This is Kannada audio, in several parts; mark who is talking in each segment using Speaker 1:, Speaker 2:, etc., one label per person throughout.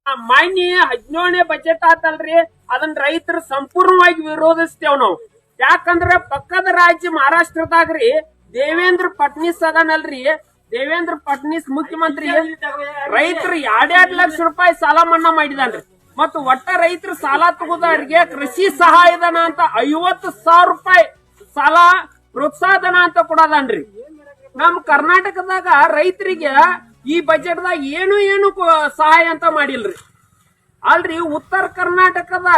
Speaker 1: ಮಾನ್ಯ 17ನೇ ಬಜೆಟ್ ಆತಲ್ರಿ, ಅದನ್ನ ರೈತರು ಸಂಪೂರ್ಣವಾಗಿ ವಿರೋಧಿಸ್ತೇವ್ ನಾವು. ಯಾಕಂದ್ರ ಪಕ್ಕದ ರಾಜ್ಯ ಮಹಾರಾಷ್ಟ್ರದಾಗ್ರಿ ದೇವೇಂದ್ರ ಫಡ್ನೀಸ್ ಅದನಲ್ರಿ, ದೇವೇಂದ್ರ ಫಡ್ನೀಸ್ ಮುಖ್ಯಮಂತ್ರಿ ರೈತರು 2 ಲಕ್ಷ ರೂಪಾಯಿ ಸಾಲ ಮನ್ನಾ ಮಾಡಿದಾನ್ರಿ. ಮತ್ತು ಒಟ್ಟ ರೈತರು ಸಾಲ ತಗೋದವ್ರಿಗೆ ಕೃಷಿ ಸಹಾಯಧನ ಅಂತ 50,000 ರೂಪಾಯಿ ಸಾಲ ಪ್ರೋತ್ಸಾಹಧನ ಅಂತ ಕೊಡೋದನ್ರಿ. ನಮ್ ಕರ್ನಾಟಕದಾಗ ರೈತರಿಗೆ ಈ ಬಜೆಟ್ದಾಗ ಏನು ಸಹಾಯ ಅಂತ ಮಾಡಿಲ್ರಿ. ಅಲ್ರಿ ಉತ್ತರ ಕರ್ನಾಟಕದ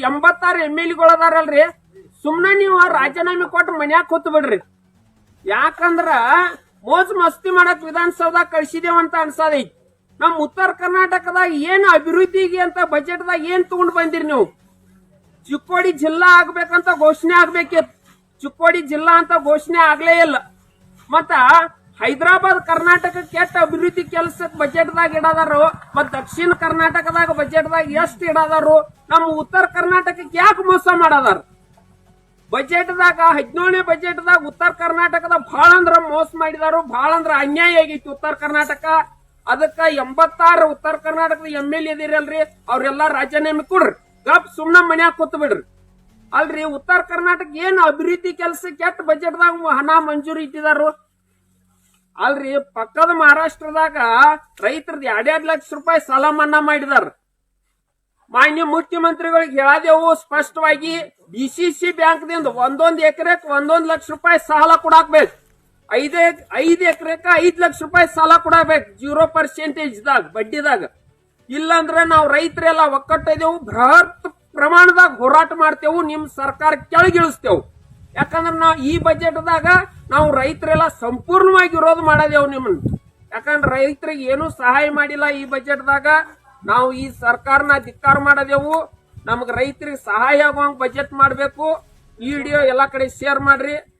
Speaker 1: 86 MLA ಸುಮ್ನೆ ನೀವು ರಾಜೀನಾಮೆ ಕೊಟ್ಟು ಮನ್ಯಾಗ ಕೂತ್ ಬಿಡ್ರಿ. ಯಾಕಂದ್ರ ಮೋಜ್ ಮಸ್ತಿ ಮಾಡಕ್ ವಿಧಾನಸೌಧ ಕಳ್ಸಿದೇವಂತ ಅನ್ಸದೈತಿ. ನಮ್ ಉತ್ತರ ಕರ್ನಾಟಕದಾಗ ಏನು ಅಭಿವೃದ್ಧಿಗೆ ಅಂತ ಬಜೆಟ್ದಾಗ ಏನ್ ತಗೊಂಡ್ ಬಂದಿರಿ ನೀವು? ಚಿಕ್ಕೋಡಿ ಜಿಲ್ಲಾ ಆಗ್ಬೇಕಂತ ಘೋಷಣೆ ಆಗ್ಬೇಕಿತ್ತು, ಚಿಕ್ಕೋಡಿ ಜಿಲ್ಲಾ ಅಂತ ಘೋಷಣೆ ಆಗ್ಲೇ ಇಲ್ಲ. ಮತ್ತ ಹೈದರಾಬಾದ್ ಕರ್ನಾಟಕಕ್ಕೆ ಎಷ್ಟು ಅಭಿವೃದ್ಧಿ ಕೆಲಸಕ್ಕೆ ಬಜೆಟ್ದಾಗ ಇಡದಾರು, ಮತ್ತ ದಕ್ಷಿಣ ಕರ್ನಾಟಕದಾಗ ಬಜೆಟ್ದಾಗ ಎಷ್ಟು ಇಡದಾರು, ನಮ್ಮ ಉತ್ತರ ಕರ್ನಾಟಕಕ್ಕೆ ಯಾಕೆ ಮೋಸ ಮಾಡದಾರ? ಬಜೆಟ್ದಾಗ 17ನೇ ಬಜೆಟ್ದಾಗ ಉತ್ತರ ಕರ್ನಾಟಕದ ಬಹಳ ಅಂದ್ರ ಮೋಸ ಮಾಡಿದಾರು, ಬಹಳ ಅಂದ್ರ ಅನ್ಯಾಯ ಆಗೈತಿ ಉತ್ತರ ಕರ್ನಾಟಕ. ಅದಕ್ಕ 86 ಉತ್ತರ ಕರ್ನಾಟಕದ MLA ಇದಿರಲ್ರಿ, ಅವ್ರೆಲ್ಲಾ ರಾಜೀನಾಮೆ ಕೊಡ್ರಿ, ಗಪ್ ಸುಮ್ನ ಮನ್ಯಾಗ ಕೂತ್ ಬಿಡ್ರಿ. ಅಲ್ರಿ ಉತ್ತರ ಕರ್ನಾಟಕ ಏನು ಅಭಿವೃದ್ಧಿ ಕೆಲಸಕ್ಕೆ ಎಷ್ಟು ಬಜೆಟ್ದಾಗ ಹಣ ಮಂಜೂರಿ ಇಟ್ಟಿದಾರು? ಅಲ್ರಿ ಪಕ್ಕದ ಮಹಾರಾಷ್ಟ್ರದಾಗ ರೈತರದ್ದು 2 ಲಕ್ಷ ರೂಪಾಯಿ ಸಾಲ ಮನ್ನಾ ಮಾಡಿದಾರ. ಮಾನ್ಯ ಮುಖ್ಯಮಂತ್ರಿಗಳಿಗೆ ಹೇಳದೆವು ಸ್ಪಷ್ಟವಾಗಿ, DCC ಬ್ಯಾಂಕ್ದಿಂದ 1 ಎಕರೆಕ್ 1 ಲಕ್ಷ ರೂಪಾಯಿ ಸಾಲ ಕೊಡಾಕ್ಬೇಕು, 5 ಎಕರೆಕ 5 ಲಕ್ಷ ರೂಪಾಯಿ ಸಾಲ ಕೊಡಬೇಕು 0% ಬಡ್ಡಿದಾಗ. ಇಲ್ಲಾಂದ್ರೆ ನಾವು ರೈತರೆಲ್ಲ ಒಕ್ಕಟ್ಟಿದೆವು, ಬೃಹತ್ ಪ್ರಮಾಣದಾಗ ಹೋರಾಟ ಮಾಡ್ತೇವು, ನಿಮ್ ಸರ್ಕಾರ ಕೆಳಗಿಳಿಸ್ತೇವು. ಯಾಕಂದ್ರೆ ನಾವು ಈ ಬಜೆಟ್ದಾಗ ನಾವು ರೈತರೆಲ್ಲ ಸಂಪೂರ್ಣವಾಗಿ ವಿರೋಧ ಮಾಡದೇವು ನಿಮ್ಮನ್ನ. ಯಾಕಂದ್ರೆ ರೈತರಿಗೆ ಏನು ಸಹಾಯ ಮಾಡಿಲ್ಲ ಈ ಬಜೆಟ್ದಾಗ. ನಾವು ಈ ಸರ್ಕಾರನ ಧಿಕ್ಕಾರ ಮಾಡದೇವು. ನಮ್ಗೆ ರೈತರಿಗೆ ಸಹಾಯ ಆಗುವಂಗ ಬಜೆಟ್ ಮಾಡಬೇಕು. ಈ ವಿಡಿಯೋ ಎಲ್ಲಾ ಕಡೆ ಶೇರ್ ಮಾಡ್ರಿ.